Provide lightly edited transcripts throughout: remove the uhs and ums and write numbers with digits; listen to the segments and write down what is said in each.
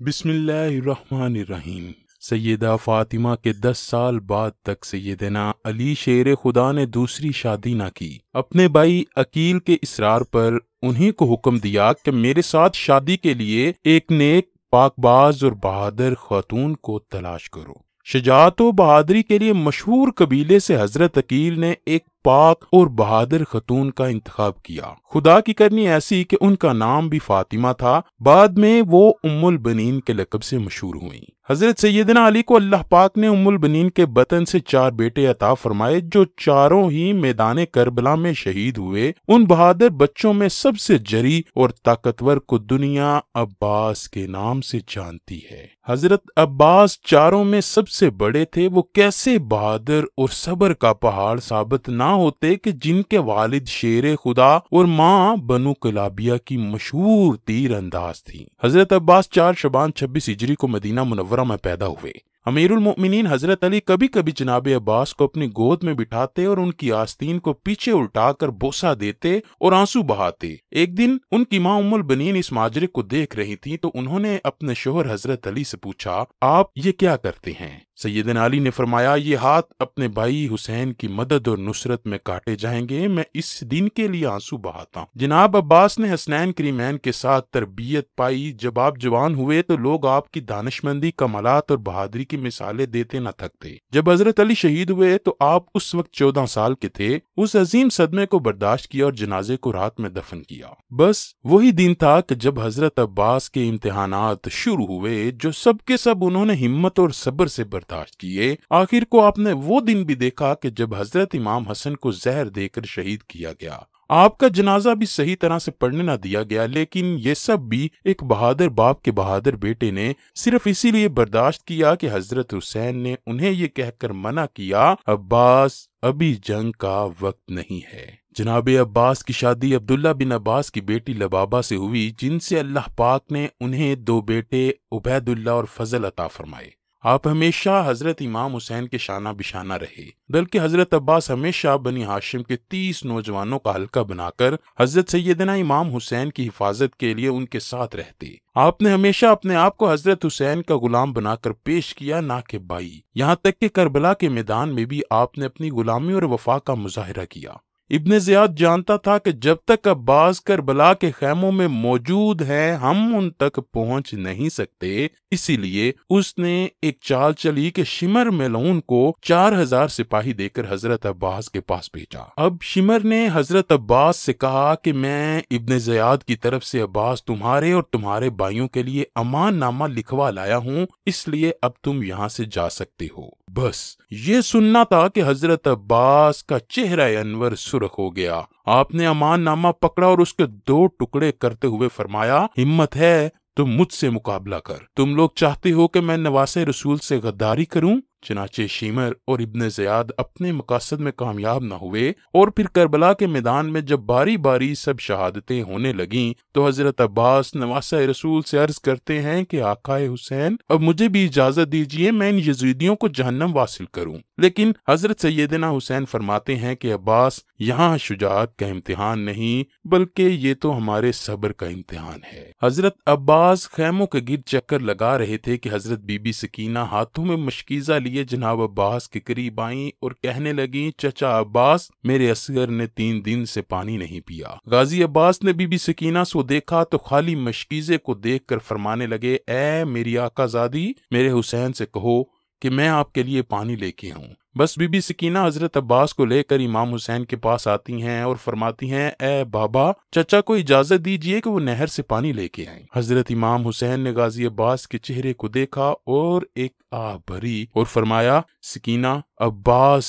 بسم اللہ الرحمن الرحیم۔ سیدہ فاطمہ کے 10 سال بعد تک سیدنا علی شیر خدا نے دوسری شادی نہ کی۔ اپنے بھائی عقیل کے اصرار پر انہی کو حکم دیا کہ میرے ساتھ شادی کے لیے ایک نیک، پاک باز اور بہادر خاتون کو تلاش کرو۔ شجاعت و بہادری کے لیے مشہور قبیلے سے حضرت عقیل نے ایک پاک اور بہادر خاتون کا انتخاب کیا۔ خدا کی کرنی ایسی کہ ان کا نام بھی فاطمہ تھا۔ بعد میں وہ ام البنین کے لقب سے مشہور ہوئیں۔ حضرت سیدنا علی کو اللہ پاک نے ام البنین کے بطن سے 4 بیٹے عطا فرمائے جو چاروں ہی میدان کربلا میں شہید ہوئے۔ ان بہادر بچوں میں سب سے جری اور طاقتور کو دنیا عباس کے نام سے جانتی ہے۔ حضرت عباس چاروں میں سب سے بڑے تھے۔ وہ کیسے بہادر اور صبر کا پہاڑ ثابت نہ ہوتے کہ جن کے والد شیر خدا اور ماں بنو کلابیہ کی مشہور تیر انداز تھی۔ حضرت عباس 4 شعبان 26 ہجری کو مدینہ منورہ میں پیدا ہوئے۔ امیر المؤمنین حضرت علی کبھی کبھی جناب عباس کو اپنی گود میں بٹھاتے اور ان کی آستین کو پیچھے الٹا کر بوسہ دیتے اور آنسو بہاتے۔ ایک دن ان کی ماں ام البنین اس ماجرے کو دیکھ رہی تھی تو انہوں نے اپنے شوہر حضرت علی سے پوچھا، آپ یہ کیا کرتے ہیں؟ سیدنا علی نے فرمایا، یہ ہاتھ اپنے بھائی حسین کی مدد اور نصرت میں کاٹے جائیں گے، میں اس دن کے لیے آنسو بہاتا ہوں۔ جناب عباس نے حسنین کریمین کے ساتھ تربیت پائی۔ جب آپ جوان ہوئے تو لوگ آپ کی دانشمندی، کمالات اور بہادری کی مثالیں دیتے نہ تھکتے۔ جب حضرت علی شہید ہوئے تو آپ اس وقت 14 سال کے تھے۔ اس عظیم صدمے کو برداشت کیا اور جنازے کو رات میں دفن کیا۔ بس وہی دن تھا کہ جب حضرت عباس کے امتحانات شروع ہوئے جو سب کے سب انہوں نے ہمت اور صبر سے برداشت کیے۔ آخر کو آپ نے وہ دن بھی دیکھا کہ جب حضرت امام حسن کو زہر دے کر شہید کیا گیا۔ آپ کا جنازہ بھی صحیح طرح سے پڑھنے نہ دیا گیا، لیکن یہ سب بھی ایک بہادر باپ کے بہادر بیٹے نے صرف اسی لیے برداشت کیا کہ حضرت حسین نے انہیں یہ کہہ کر منع کیا، عباس ابھی جنگ کا وقت نہیں ہے۔ جناب عباس کی شادی عبداللہ بن عباس کی بیٹی لبابہ سے ہوئی، جن سے اللہ پاک نے انہیں 2 بیٹے عبید اللہ اور فضل عطا فرمائے۔ آپ ہمیشہ حضرت امام حسین کے شانہ بشانہ رہے، بلکہ حضرت عباس ہمیشہ بنی ہاشم کے 30 نوجوانوں کا حلقہ بنا کر حضرت سیدنا امام حسین کی حفاظت کے لیے ان کے ساتھ رہتے۔ آپ نے ہمیشہ اپنے آپ کو حضرت حسین کا غلام بنا کر پیش کیا، نہ کہ بھائی۔ یہاں تک کہ کربلا کے میدان میں بھی آپ نے اپنی غلامی اور وفا کا مظاہرہ کیا۔ ابن زیاد جانتا تھا کہ جب تک عباس کربلا کے خیموں میں موجود ہیں ہم ان تک پہنچ نہیں سکتے، اسی لیے اس نے ایک چال چلی کہ شمر ملعون کو 4000 سپاہی دے کر حضرت عباس کے پاس بھیجا۔ اب شمر نے حضرت عباس سے کہا کہ میں ابن زیاد کی طرف سے عباس تمہارے اور تمہارے بھائیوں کے لیے امان نامہ لکھوا لایا ہوں، اس لیے اب تم یہاں سے جا سکتے ہو۔ بس یہ سننا تھا کہ حضرت عباس کا چہرہ انور سرخ ہو گیا۔ آپ نے امان نامہ پکڑا اور اس کے 2 ٹکڑے کرتے ہوئے فرمایا، ہمت ہے تو مجھ سے مقابلہ کر۔ تم لوگ چاہتے ہو کہ میں نواسے رسول سے غداری کروں؟ چنانچہ شیمر اور ابن زیاد اپنے مقاصد میں کامیاب نہ ہوئے، اور پھر کربلا کے میدان میں جب باری باری سب شہادتیں ہونے لگیں تو حضرت عباس نواسہ رسول سے عرض کرتے ہیں کہ آقا حسین، اب مجھے بھی اجازت دیجیے میں ان یزیدیوں کو جہنم واصل کروں۔ لیکن حضرت سیدنا حسین فرماتے ہیں کہ عباس، یہاں شجاعت کا امتحان نہیں بلکہ یہ تو ہمارے صبر کا امتحان ہے۔ حضرت عباس خیموں کے گرد چکر لگا رہے تھے کہ حضرت بی بی سکینہ ہاتھوں میں مشکیزہ لیے جناب عباس کے قریب آئیں اور کہنے لگیں، چچا عباس، میرے اصغر نے 3 دن سے پانی نہیں پیا۔ غازی عباس نے بی بی سکینہ کو دیکھا تو خالی مشکیزے کو دیکھ کر فرمانے لگے، اے میری آقا زادی، میرے حسین سے کہو کہ میں آپ کے لیے پانی لے کے ہوں۔ بس بی بی سکینہ حضرت عباس کو لے کر امام حسین کے پاس آتی ہیں اور فرماتی ہیں، اے بابا، چچا کو اجازت دیجیے کہ وہ نہر سے پانی لے کے آئیں۔ حضرت امام حسین نے غازی عباس کے چہرے کو دیکھا اور ایک آہ بھری اور فرمایا، سکینہ، عباس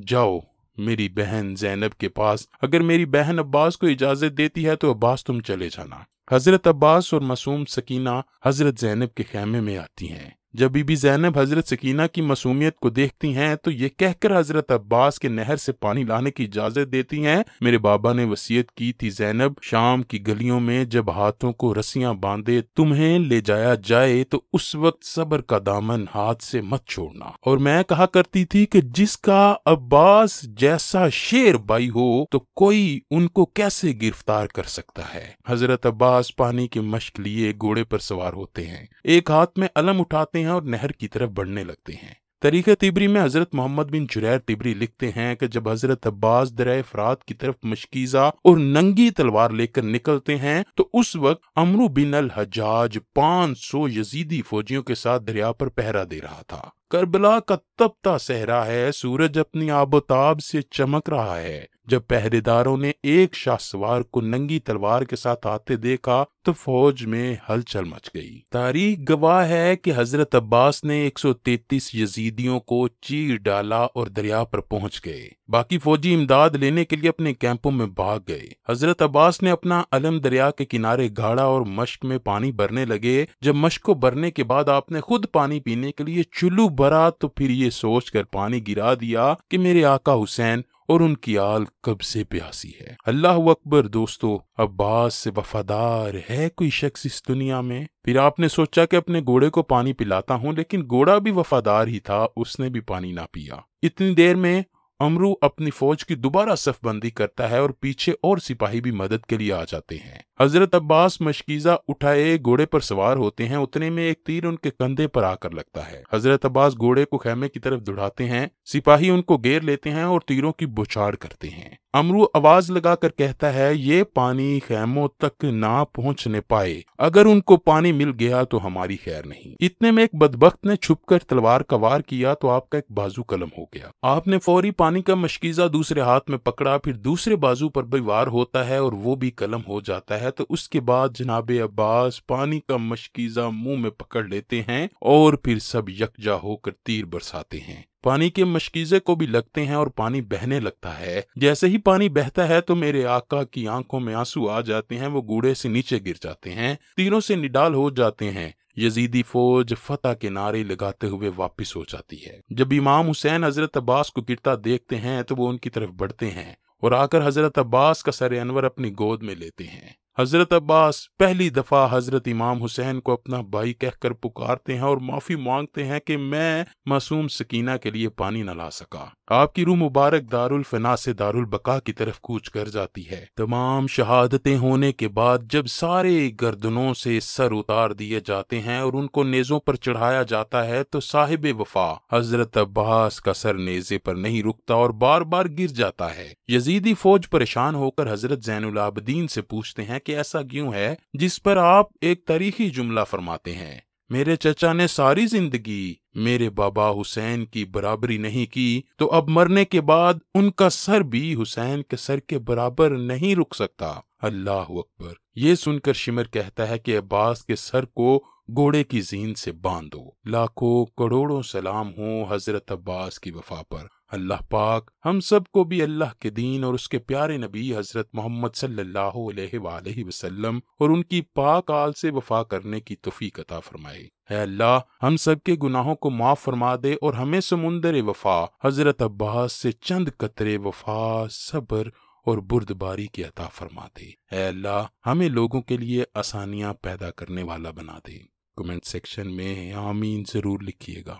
جاؤ میری بہن زینب کے پاس، اگر میری بہن عباس کو اجازت دیتی ہے تو عباس تم چلے جانا۔ حضرت عباس اور معصوم سکینہ حضرت زینب کے خیمے میں آتی ہیں۔ جب بی بی زینب حضرت سکینہ کی معصومیت کو دیکھتی ہیں تو یہ کہہ کر حضرت عباس کے نہر سے پانی لانے کی اجازت دیتی ہیں، میرے بابا نے وصیت کی تھی زینب، شام کی گلیوں میں جب ہاتھوں کو رسیاں باندھے تمہیں لے جایا جائے تو اس وقت صبر کا دامن ہاتھ سے مت چھوڑنا۔ اور میں کہا کرتی تھی کہ جس کا عباس جیسا شیر بھائی ہو تو کوئی ان کو کیسے گرفتار کر سکتا ہے۔ حضرت عباس پانی کی مشق لیے گھوڑے پر سوار ہوتے ہیں، ایک ہاتھ میں علم اٹھاتے ہیں اور نہر کی طرف بڑھنے لگتے ہیں۔ تاریخ طبری میں حضرت محمد بن جریر طبری لکھتے ہیں کہ جب حضرت عباس دریائے فرات کی طرف مشکیزہ اور ننگی تلوار لے کر نکلتے ہیں تو اس وقت عمرو بن الحجاج 500 یزیدی فوجیوں کے ساتھ دریا پر پہرا دے رہا تھا۔ کربلا کا تپتا صحرا ہے، سورج اپنی آب و تاب سے چمک رہا ہے۔ جب پہرے داروں نے ایک شاہ سوار کو ننگی تلوار کے ساتھ آتے دیکھا تو فوج میں ہلچل مچ گئی۔ تاریخ گواہ ہے کہ حضرت عباس نے 133 یزیدیوں کو چیر ڈالا اور دریا پر پہنچ گئے۔ باقی فوجی امداد لینے کے لیے اپنے کیمپوں میں بھاگ گئے۔ حضرت عباس نے اپنا علم دریا کے کنارے گاڑا اور مشک میں پانی بھرنے لگے۔ جب مشک کو بھرنے کے بعد آپ نے خود پانی پینے کے لیے چلو بھرا تو پھر یہ سوچ کر پانی گرا دیا کہ میرے آقا حسین اور ان کی آل کب سے پیاسی ہے۔ اللہ اکبر۔ دوستو، عباس سے وفادار ہے کوئی شخص اس دنیا میں؟ پھر آپ نے سوچا کہ اپنے گھوڑے کو پانی پلاتا ہوں، لیکن گھوڑا بھی وفادار ہی تھا، اس نے بھی پانی نہ پیا۔ اتنی دیر میں عمرو اپنی فوج کی دوبارہ صف بندی کرتا ہے اور پیچھے اور سپاہی بھی مدد کے لیے آ جاتے ہیں۔ حضرت عباس مشکیزہ اٹھائے گھوڑے پر سوار ہوتے ہیں، اتنے میں ایک تیر ان کے کندھے پر آ کر لگتا ہے۔ حضرت عباس گھوڑے کو خیمے کی طرف دوڑاتے ہیں، سپاہی ان کو گھیر لیتے ہیں اور تیروں کی بوچھاڑ کرتے ہیں۔ عمرو آواز لگا کر کہتا ہے، یہ پانی خیموں تک نہ پہنچنے پائے، اگر ان کو پانی مل گیا تو ہماری خیر نہیں۔ اتنے میں ایک بدبخت نے چھپ کر تلوار کا وار کیا تو آپ کا ایک بازو قلم ہو گیا۔ آپ نے فوری پانی کا مشکیزہ دوسرے ہاتھ میں پکڑا، پھر دوسرے بازو پر بھی وار ہوتا ہے اور وہ بھی قلم ہو جاتا ہے۔ تو اس کے بعد جناب عباس پانی کا مشکیزہ منہ میں پکڑ لیتے ہیں اور پھر سب یکجا ہو کر تیر برساتے ہیں۔ پانی کے مشکیزے کو بھی لگتے ہیں اور پانی بہنے لگتا ہے۔ جیسے ہی پانی بہتا ہے تو میرے آقا کی آنکھوں میں آنسو آ جاتے ہیں، وہ گھوڑے سے نیچے گر جاتے ہیں، تیروں سے نڈال ہو جاتے ہیں۔ یزیدی فوج فتح کے نعرے لگاتے ہوئے واپس ہو جاتی ہے۔ جب امام حسین حضرت عباس کو گرتا دیکھتے ہیں تو وہ ان کی طرف بڑھتے ہیں اور آ کر حضرت عباس کا سر انور اپنی گود میں لیتے ہیں۔ حضرت عباس پہلی دفعہ حضرت امام حسین کو اپنا بھائی کہہ کر پکارتے ہیں اور معافی مانگتے ہیں کہ میں معصوم سکینہ کے لیے پانی نہ لا سکا۔ آپ کی روح مبارک دارالفنا سے دارالبقا کی طرف کوچ کر جاتی ہے۔ تمام شہادتیں ہونے کے بعد جب سارے گردنوں سے سر اتار دیے جاتے ہیں اور ان کو نیزوں پر چڑھایا جاتا ہے تو صاحب وفا حضرت عباس کا سر نیزے پر نہیں رکتا اور بار بار گر جاتا ہے۔ یزیدی فوج پریشان ہو کر حضرت زین العابدین سے پوچھتے ہیں کہ ایسا کیوں ہے، جس پر آپ ایک تاریخی جملہ فرماتے ہیں، میرے چچا نے ساری زندگی میرے بابا حسین کی برابری نہیں کی تو اب مرنے کے بعد ان کا سر بھی حسین کے سر کے برابر نہیں رک سکتا۔ اللہ اکبر۔ یہ سن کر شمر کہتا ہے کہ عباس کے سر کو گھوڑے کی زین سے باندھ دو۔ لاکھوں کروڑوں سلام ہوں حضرت عباس کی وفا پر۔ اللہ پاک ہم سب کو بھی اللہ کے دین اور اس کے پیارے نبی حضرت محمد صلی اللہ علیہ وآلہ وسلم اور ان کی پاک آل سے وفا کرنے کی توفیق عطا فرمائے۔ اے اللہ ہم سب کے گناہوں کو معاف فرما دے اور ہمیں سمندر وفا حضرت عباس سے چند قطرے وفا، صبر اور بردباری کی عطا فرما دے۔ اے اللہ ہمیں لوگوں کے لیے آسانیاں پیدا کرنے والا بنا دے۔ کمنٹ سیکشن میں آمین ضرور لکھیے گا۔